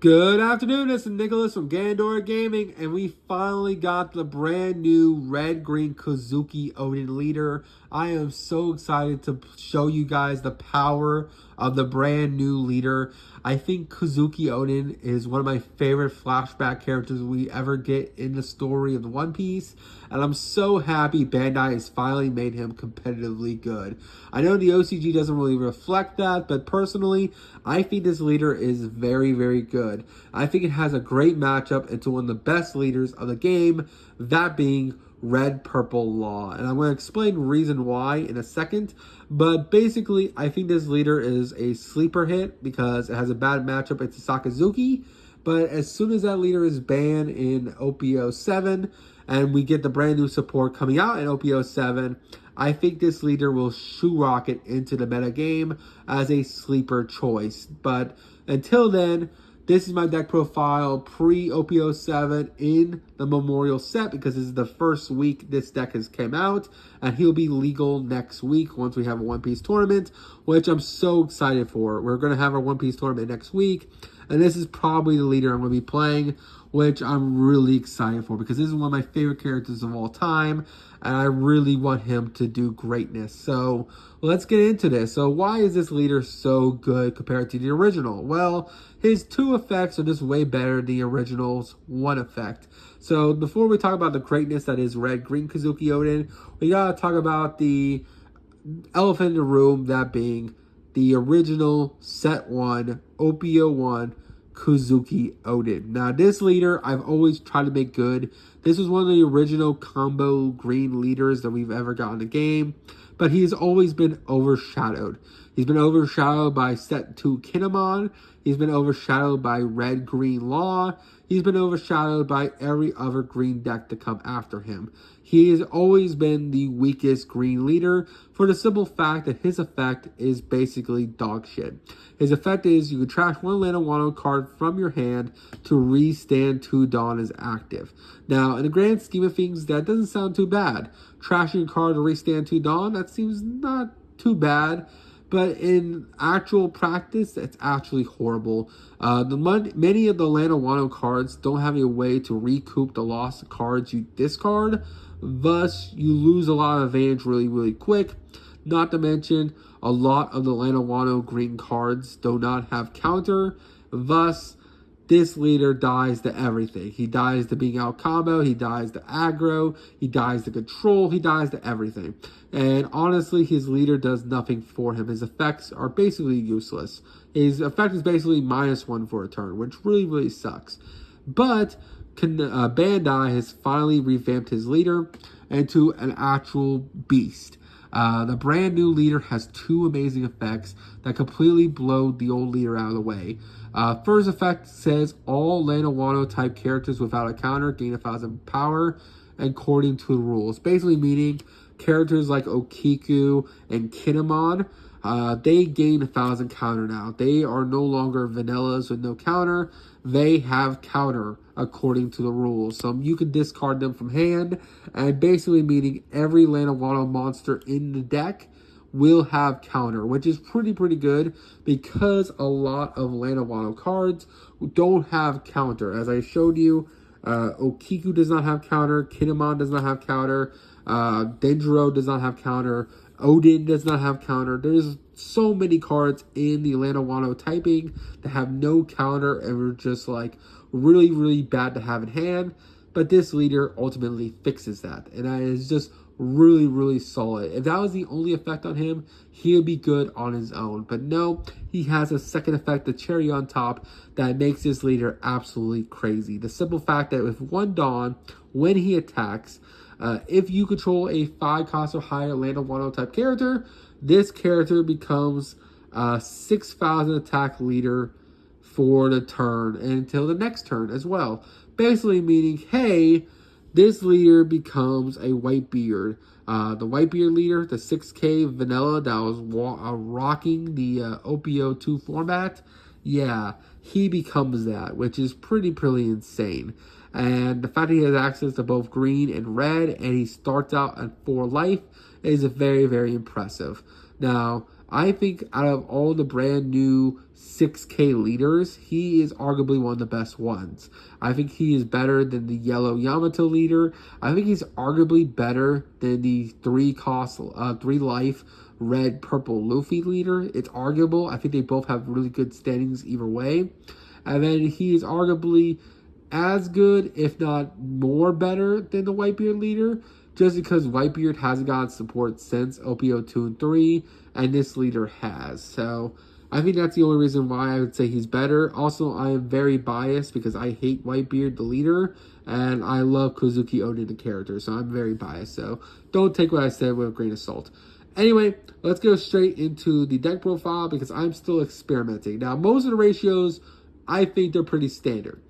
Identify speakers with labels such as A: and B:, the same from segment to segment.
A: Good afternoon, this is Nicholas from Gandor Gaming, and we finally got the brand new red-green Kazuki Oden leader. I am so excited to show you guys the power of the brand new leader. I think Kazuki Oden is one of my favorite flashback characters we ever get in the story of the One Piece, and I'm so happy Bandai has finally made him competitively good. I know the OCG doesn't really reflect that, but personally, I think this leader is very, very good. I think it has a great matchup into one of the best leaders of the game, that being Red Purple Law. And I'm going to explain the reason why in a second. But basically, I think this leader is a sleeper hit because it has a bad matchup into Sakazuki. But as soon as that leader is banned in OPO 7 and we get the brand new support coming out in OPO 7, I think this leader will shoe rocket into the meta game as a sleeper choice. But until then, this is my deck profile pre-OPO 7 in the Memorial set because this is the first week this deck has came out, and he'll be legal next week once we have a One Piece tournament, which I'm so excited for. We're going to have our One Piece tournament next week, and this is probably the leader I'm going to be playing, which I'm really excited for because this is one of my favorite characters of all time, and I really want him to do greatness. So let's get into this. So why is this leader so good compared to the original? Well, his two effects are just way better than the original's one effect. So before we talk about the greatness that is red-green Kazuki Oden, we gotta talk about the elephant in the room, that being the original set 1, OPO 1, Kazuki Oden. Now, this leader, I've always tried to make good. This was one of the original combo green leaders that we've ever got in the game, but he's always been overshadowed. He's been overshadowed by set 2 Kinemon. He's been overshadowed by red-green Law. He's been overshadowed by every other green deck to come after him. He has always been the weakest green leader for the simple fact that his effect is basically dog shit. His effect is you can trash one Land of Wano card from your hand to re-stand 2 Dawn as active. Now, in the grand scheme of things, that doesn't sound too bad. Trashing a card to re-stand 2 Dawn, that seems not too bad. But in actual practice, it's actually horrible. Many of the Land of Wano cards don't have a way to recoup the lost cards you discard. Thus, you lose a lot of advantage really, really quick. Not to mention, a lot of the Land of Wano green cards do not have counter. Thus, this leader dies to everything. He dies to being out combo, he dies to aggro, he dies to control, he dies to everything. And honestly, his leader does nothing for him. His effects are basically useless. His effect is basically -1 for a turn, which really, really sucks. But Bandai has finally revamped his leader into an actual beast. The brand new leader has 2 amazing effects that completely blow the old leader out of the way. First effect says all Land of Wano type characters without a counter gain 1,000 power according to the rules. Basically meaning characters like Okiku and Kinemon, they gain 1,000 counter now. They are no longer vanillas with no counter. They have counter according to the rules. So you can discard them from hand, and basically meaning every Land of Wano monster in the deck will have counter, which is pretty good because a lot of Land of Wano cards don't have counter. As I showed you, Okiku does not have counter, Kinemon does not have counter, Denjiro does not have counter, Oden does not have counter. There's so many cards in the Land of Wano typing that have no counter and are just like really bad to have in hand. But this leader ultimately fixes that, and that is just really solid. If that was the only effect on him, he would be good on his own. But no, he has a second effect, the cherry on top, that makes this leader absolutely crazy. The simple fact that with 1 Dawn, when he attacks, if you control a 5 cost or higher Land of Wano type character, this character becomes a 6,000 attack leader for the turn and until the next turn as well. Basically meaning, hey, this leader becomes a Whitebeard. The Whitebeard leader, the 6K vanilla that was rocking the OPO 2 format, yeah, he becomes that, which is pretty insane. And the fact that he has access to both green and red, and he starts out at 4 life, is very impressive. Now, I think out of all the brand new 6K leaders, he is arguably one of the best ones. I think he is better than the yellow Yamato leader. I think he's arguably better than the 3 life red purple Luffy leader. It's arguable. I think they both have really good standings either way. And then he is arguably as good, if not more better than the Whitebeard leader, just because Whitebeard hasn't gotten support since OPO 2 and 3, and this leader has. So I think that's the only reason why I would say he's better. Also, I am very biased because I hate Whitebeard, the leader, and I love Kozuki Oden, the character, so I'm very biased. So don't take what I said with a grain of salt. Anyway, let's go straight into the deck profile because I'm still experimenting. Now, most of the ratios, I think they're pretty standard.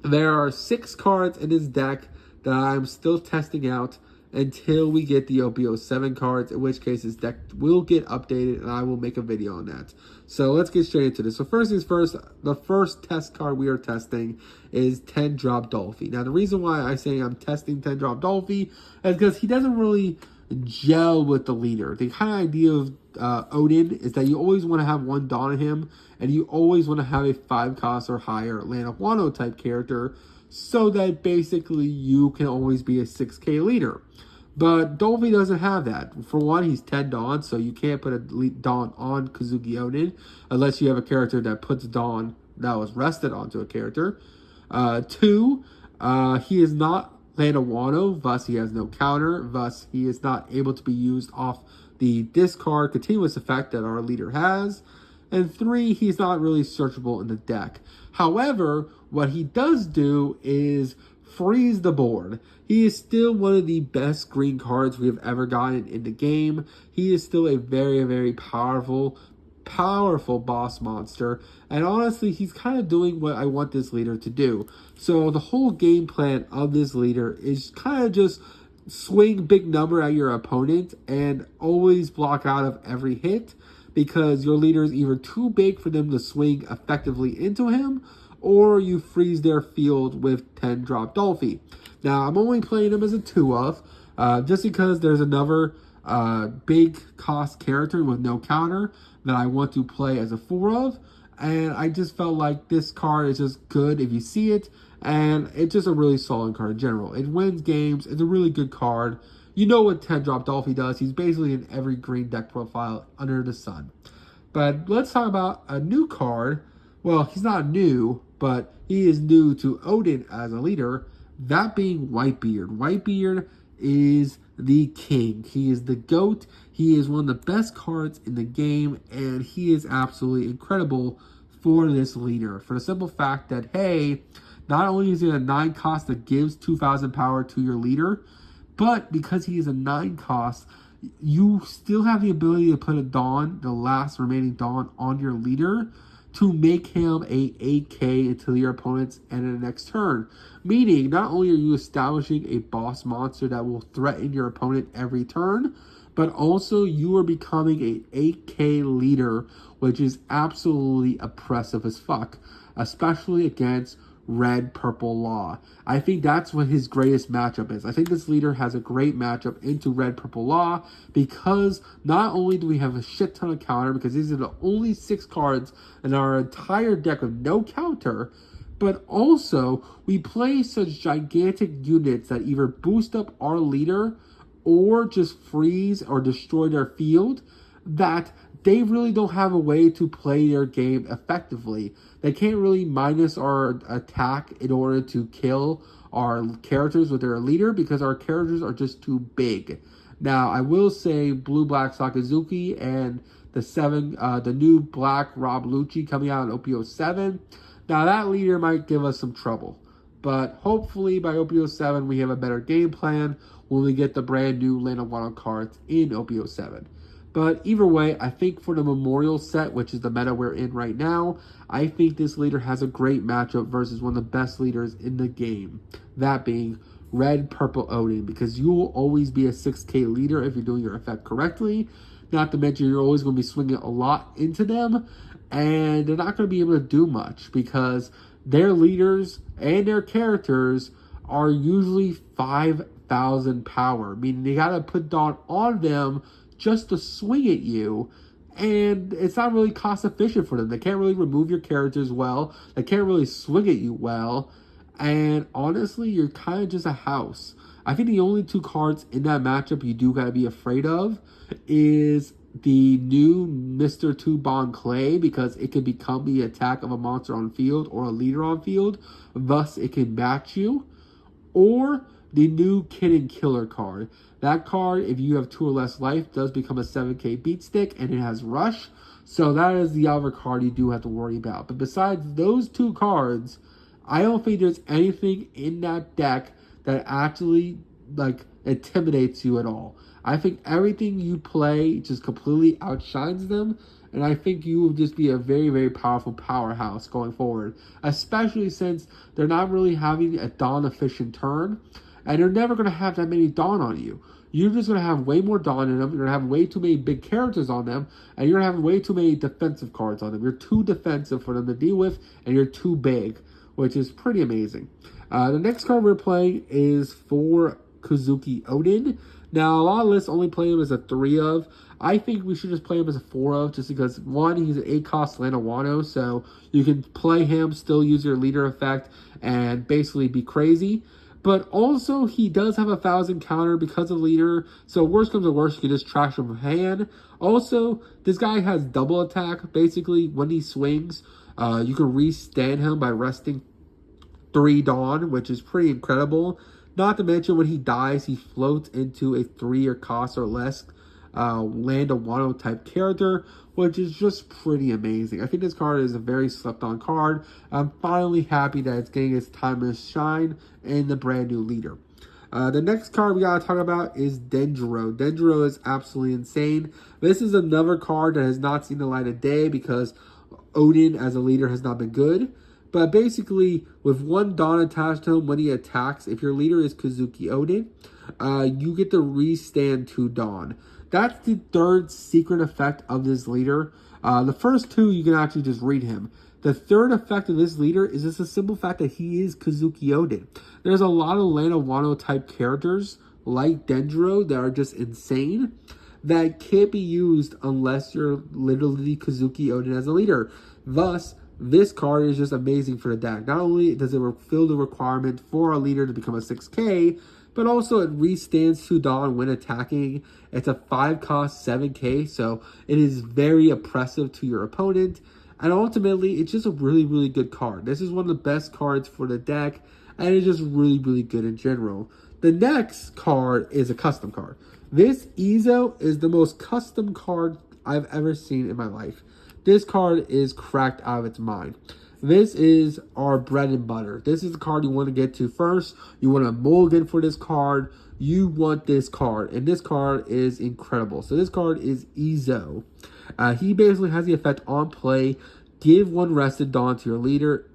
A: There are 6 cards in this deck that I'm still testing out until we get the OPO 7 cards, in which case this deck will get updated and I will make a video on that. So let's get straight into this. So first things first, the first test card we are testing is 10 Drop Dolphy. Now the reason why I say I'm testing 10 Drop Dolphy is because he doesn't really gel with the leader. The kind of idea of Oden is that you always want to have one Dawn in him, and you always want to have a 5 cost or higher Land of Wano type character, so that basically you can always be a 6K leader. But Dolphy doesn't have that. For one, he's 10 Dawn, so you can't put a Dawn on Kozuki Oden unless you have a character that puts Dawn that was rested onto a character. 2, he is not Land of Wano, thus he has no counter, thus he is not able to be used off the discard continuous effect that our leader has. And 3, he's not really searchable in the deck. However, what he does do is freeze the board. He is still one of the best green cards we have ever gotten in the game. He is still a very, very powerful boss monster, and honestly he's kind of doing what I want this leader to do. So the whole game plan of this leader is kind of just swing big number at your opponent and always block out of every hit, because your leader is either too big for them to swing effectively into him, or you freeze their field with 10 Drop Dolphy. Now I'm only playing him as a 2 of, just because there's another big cost character with no counter that I want to play as a 4 of, and I just felt like this card is just good if you see it, and it's just a really solid card in general. It wins games, it's a really good card. You know what 10 Drop Dolphy does, he's basically in every green deck profile under the sun. But let's talk about a new card. Well, he's not new, but he is new to Oden as a leader, that being Whitebeard. Whitebeard is the king. He is the GOAT. He is one of the best cards in the game, and he is absolutely incredible for this leader. For the simple fact that, hey, not only is he a 9 cost that gives 2,000 power to your leader, but because he is a 9 cost, you still have the ability to put a Dawn, the last remaining Dawn, on your leader to make him a 8K until your opponent's end of the next turn. Meaning, not only are you establishing a boss monster that will threaten your opponent every turn, but also you are becoming a 8K leader, which is absolutely oppressive as fuck, especially against Red Purple Law. I think that's what his greatest matchup is. I think this leader has a great matchup into Red Purple Law, because not only do we have a shit ton of counter, because these are the only 6 cards in our entire deck with no counter, but also we play such gigantic units that either boost up our leader or just freeze or destroy their field, that they really don't have a way to play their game effectively. They can't really minus our attack in order to kill our characters with their leader, because our characters are just too big. Now, I will say Blue-Black Sakazuki and the new Black Rob Lucci coming out in OPO 7. Now, that leader might give us some trouble. But hopefully by OPO 7, we have a better game plan when we get the brand new Land of Wano cards in OPO 7. But either way, I think for the Memorial set, which is the meta we're in right now, I think this leader has a great matchup versus one of the best leaders in the game. That being Red Purple Oden, because you will always be a 6K leader if you're doing your effect correctly. Not to mention you're always going to be swinging a lot into them, and they're not going to be able to do much because their leaders and their characters are usually 5,000 power, meaning they got to put Dawn on them just to swing at you. and it's not really cost efficient for them. They can't really remove your characters well. They can't really swing at you well. And honestly, you're kind of just a house. I think the only two cards in that matchup you do gotta be afraid of is the new Mr. Two Bond Clay, because it can become the attack of a monster on field or a leader on field. Thus, it can match you. Or the new Kid and Killer card. That card, if you have 2 or less life, does become a 7k beat stick, and it has Rush. So that is the other card you do have to worry about. But besides those 2 cards, I don't think there's anything in that deck that actually intimidates you at all. I think everything you play just completely outshines them, and I think you will just be a very, very powerful powerhouse going forward, especially since they're not really having a Dawn efficient turn, and they're never going to have that many Dawn on you. You're just going to have way more Dawn in them, you're going to have way too many big characters on them, and you're going to have way too many defensive cards on them. You're too defensive for them to deal with, and you're too big, which is pretty amazing. The next card we're playing is for Kazuki Oden. Now, a lot of lists only play him as a 3 of. I think we should just play him as a 4 of, just because, one, he's an 8-cost Lanawano, so you can play him, still use your leader effect, and basically be crazy. But also, he does have 1,000 counter because of leader, so worst comes to worst, you can just trash him from hand. Also, this guy has double attack. Basically, when he swings, you can restand him by resting 3 Dawn, which is pretty incredible. Not to mention, when he dies, he floats into a 3 or cost or less Land-a-Wano type character, which is just pretty amazing. I think this card is a very slept-on card. I'm finally happy that it's getting its time to shine in the brand new leader. The next card we gotta talk about is Denjiro. Denjiro is absolutely insane. This is another card that has not seen the light of day because Oden as a leader has not been good. But basically, with 1 Dawn attached to him when he attacks, if your leader is Kazuki Oden, you get to restand 2 Dawn. That's the 3rd secret effect of this leader. The first 2, you can actually just read him. The 3rd effect of this leader is just a simple fact that he is Kazuki Oden. There's a lot of Lanawano type characters like Denjiro that are just insane that can't be used unless you're literally Kazuki Oden as a leader. Thus, this card is just amazing for the deck. Not only does it fulfill the requirement for a leader to become a 6k, but also it restands 2 Dawn when attacking. It's a 5-cost 7k, so it is very oppressive to your opponent. And ultimately, it's just a really, really good card. This is one of the best cards for the deck, and it's just really, really good in general. The next card is a custom card. This Izo is the most custom card I've ever seen in my life. This card is cracked out of its mind. This is our bread and butter. This is the card you want to get to first. You want to mulligan for this card. You want this card. And this card is incredible. So this card is Izo. He basically has the effect on play. Give 1 rested Dawn to your leader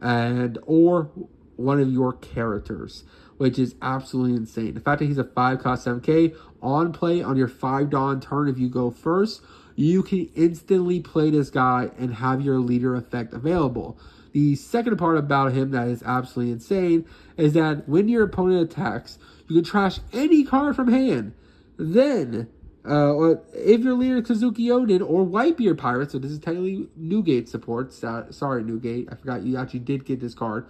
A: or one of your characters, which is absolutely insane. The fact that he's a 5-cost 7k on play on your 5 Dawn turn, if you go first, you can instantly play this guy and have your leader effect available. The second part about him that is absolutely insane is that when your opponent attacks, you can trash any card from hand. Then, or if your leader is Kazuki Oden or Whitebeard Pirate, so this is technically Newgate support. Sorry, Newgate. I forgot you actually did get this card.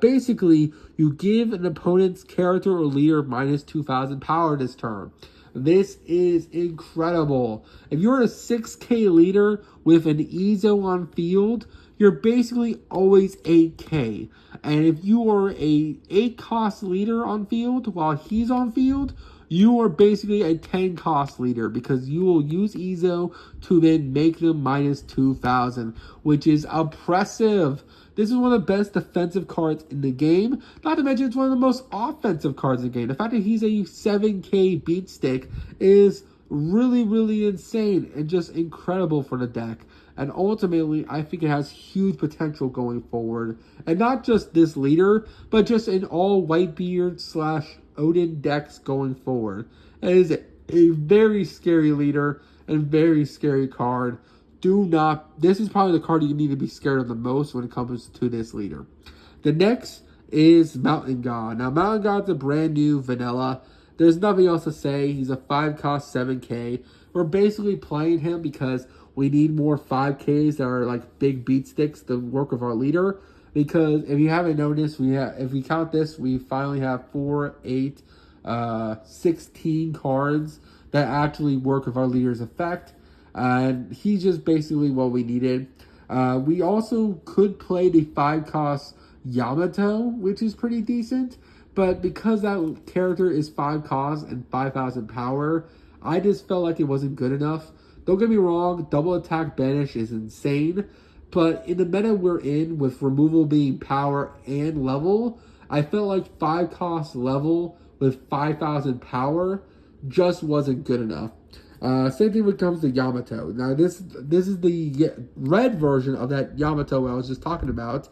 A: Basically, you give an opponent's character or leader minus 2,000 power this turn. This is incredible. If you're a 6k leader with an Izo on field, you're basically always 8k. And if you are a 8-cost leader on field while he's on field, you are basically a 10-cost leader because you will use Izo to then make them minus 2,000, which is oppressive. This is one of the best defensive cards in the game. Not to mention, it's one of the most offensive cards in the game. The fact that he's a 7k beat stick is really, really insane and just incredible for the deck. And ultimately, I think it has huge potential going forward. And not just this leader, but just in all Whitebeard / Oden decks going forward. It is a very scary leader and very scary card. This is probably the card you need to be scared of the most when it comes to this leader. The next is Mountain God. Now, Mountain God's a brand new vanilla. There's nothing else to say. He's a 5-cost 7k. We're basically playing him because we need more 5Ks that are like big beat sticks to work with our leader. Because if you haven't noticed, if we count this, we finally have 4, 8, 16 cards that actually work with our leader's effect. And he's just basically what we needed. We also could play the 5-cost Yamato, which is pretty decent. But because that character is 5 cost and 5,000 power, I just felt like it wasn't good enough. Don't get me wrong, double attack banish is insane. But in the meta we're in, with removal being power and level, I felt like 5 cost level with 5,000 power just wasn't good enough. Same thing when it comes to Yamato. Now this is the red version of that Yamato I was just talking about.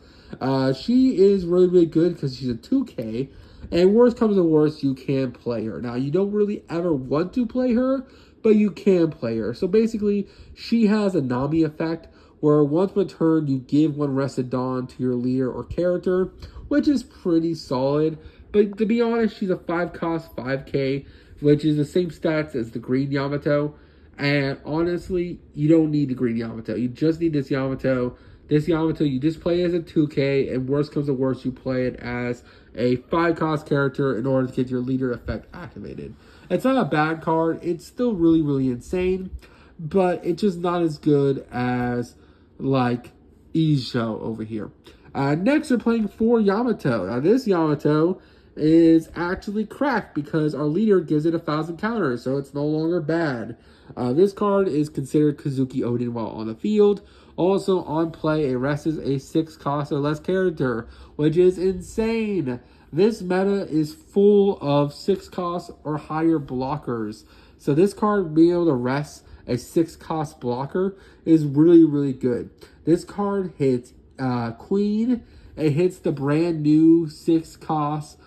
A: She is really, really good because she's a 2K. And worst comes to worst, you can play her. Now, you don't really ever want to play her, but you can play her. So basically, she has a Nami effect, where once per turn, you give 1 Rested Dawn to your leader or character, which is pretty solid. But to be honest, she's a 5-cost 5K, which is the same stats as the green Yamato. And honestly, you don't need the green Yamato. You just need this Yamato. This Yamato, you just play as a 2K, and worst comes to worst, you play it as a 5-cost character in order to get your leader effect activated. It's not a bad card. It's still really, really insane, but it's just not as good as, like, Isho over here. Next, we're playing 4 Yamato. Now, this Yamato is actually cracked because our leader gives it 1,000 counters, so it's no longer bad. This card is considered Kazuki Oden while on the field. Also, on play, it rests a 6-cost or less character, which is insane. This meta is full of 6-cost or higher blockers. So this card being able to rest a 6-cost blocker is really, really good. This card hits Queen. It hits the brand new 6-cost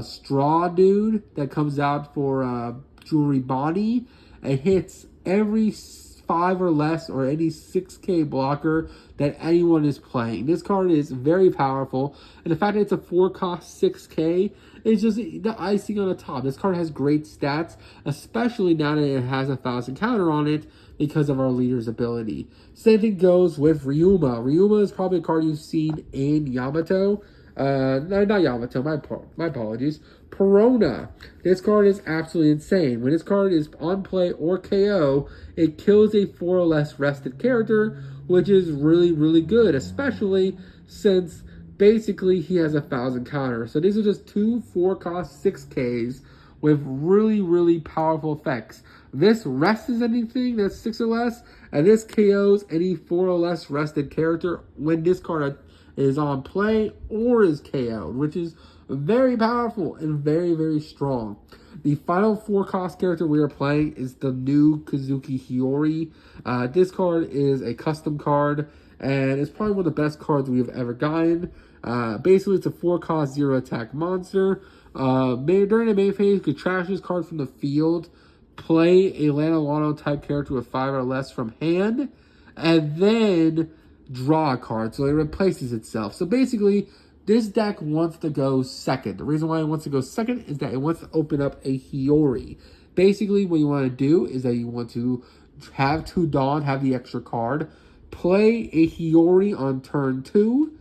A: Straw Dude that comes out for Jewelry Body. It hits every 5 or less or any 6K blocker that anyone is playing. This card is very powerful, and the fact that it's a 4-cost 6K is just the icing on the top. This card has great stats, especially now that it has 1,000 counter on it because of our leader's ability. Same thing goes with Ryuma. Ryuma is probably a card you've seen in Yamato. No, not Yamato, my apologies. Perona. This card is absolutely insane. When this card is on play or KO, it kills a 4 or less rested character, which is really, really good, especially since basically he has 1,000 counters. So these are just 2 4-cost 6Ks with really, really powerful effects. This rests anything that's 6 or less, and this KOs any 4 or less rested character when this card is on play or is KO'd, which is very powerful and very, very strong. The final 4-cost character we are playing is the new Kazuki Hiyori. This card is a custom card, and it's probably one of the best cards we have ever gotten. Basically, it's a 4-cost 0-attack monster. During the main phase, you could trash this card from the field, play a Lanolano type character with 5 or less from hand, and then draw a card, so it replaces itself. So basically, this deck wants to go second. The reason why it wants to go second is that it wants to open up a Hiyori. Basically, what you want to do is that you want to have 2 Dawn, have the extra card, play a Hiyori on turn 2,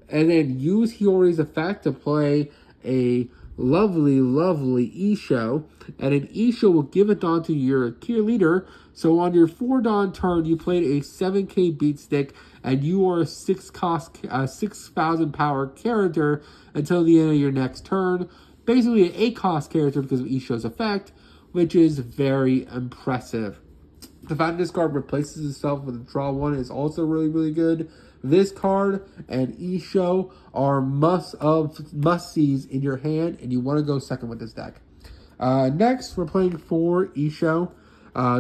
A: and then use Hiyori's effect to play a lovely, lovely Isho, and an Isho will give it on to your tier leader. So on your 4 Dawn turn, you played a 7K beat stick, and you are a 6,000 power character until the end of your next turn. Basically an 8-cost character because of Isho's effect, which is very impressive. The fact that this card replaces itself with a draw 1 is also really, really good. This card and Isho are must-sees in your hand, and you want to go second with this deck. Next, we're playing 4 Isho.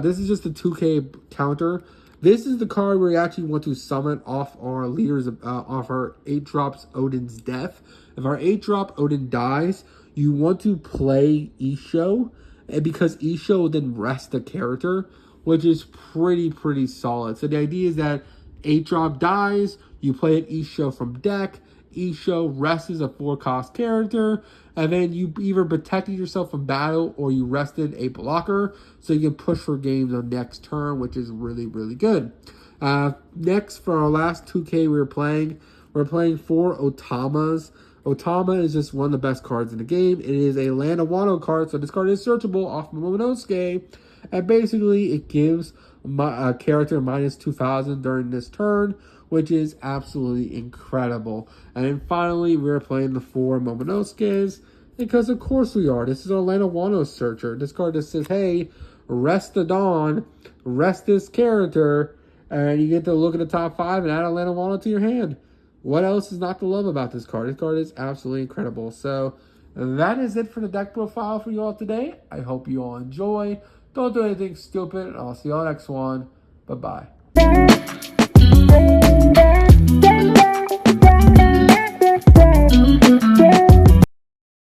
A: This is just a 2K counter. This is the card where you actually want to summon off our leaders, off our 8-drops Oden's death. If our 8-drop Oden dies, you want to play Isho, and because Isho will then rest the character, which is pretty solid. So the idea is that 8-drop dies, you play an Isho from deck, Isho rests a 4-cost character, and then you either protected yourself from battle or you rested a blocker, so you can push for games on next turn, which is really, really good. Next, for our last 2K we're playing 4 Otamas. Otama is just one of the best cards in the game. It is a Land of Wano card, so this card is searchable off Momonosuke, and basically it gives a character minus 2,000 during this turn, which is absolutely incredible. And then finally, we're playing the 4 Momonosuke's, because of course we are. This is our Land of Wano searcher. This card just says, hey, rest the Dawn, rest this character, and you get to look at the top 5 and add a Land of Wano to your hand. What else is not to love about this card? This card is absolutely incredible. So that is it for the deck profile for you all today. I hope you all enjoy. Don't do anything stupid. I'll see you all next one. Bye-bye.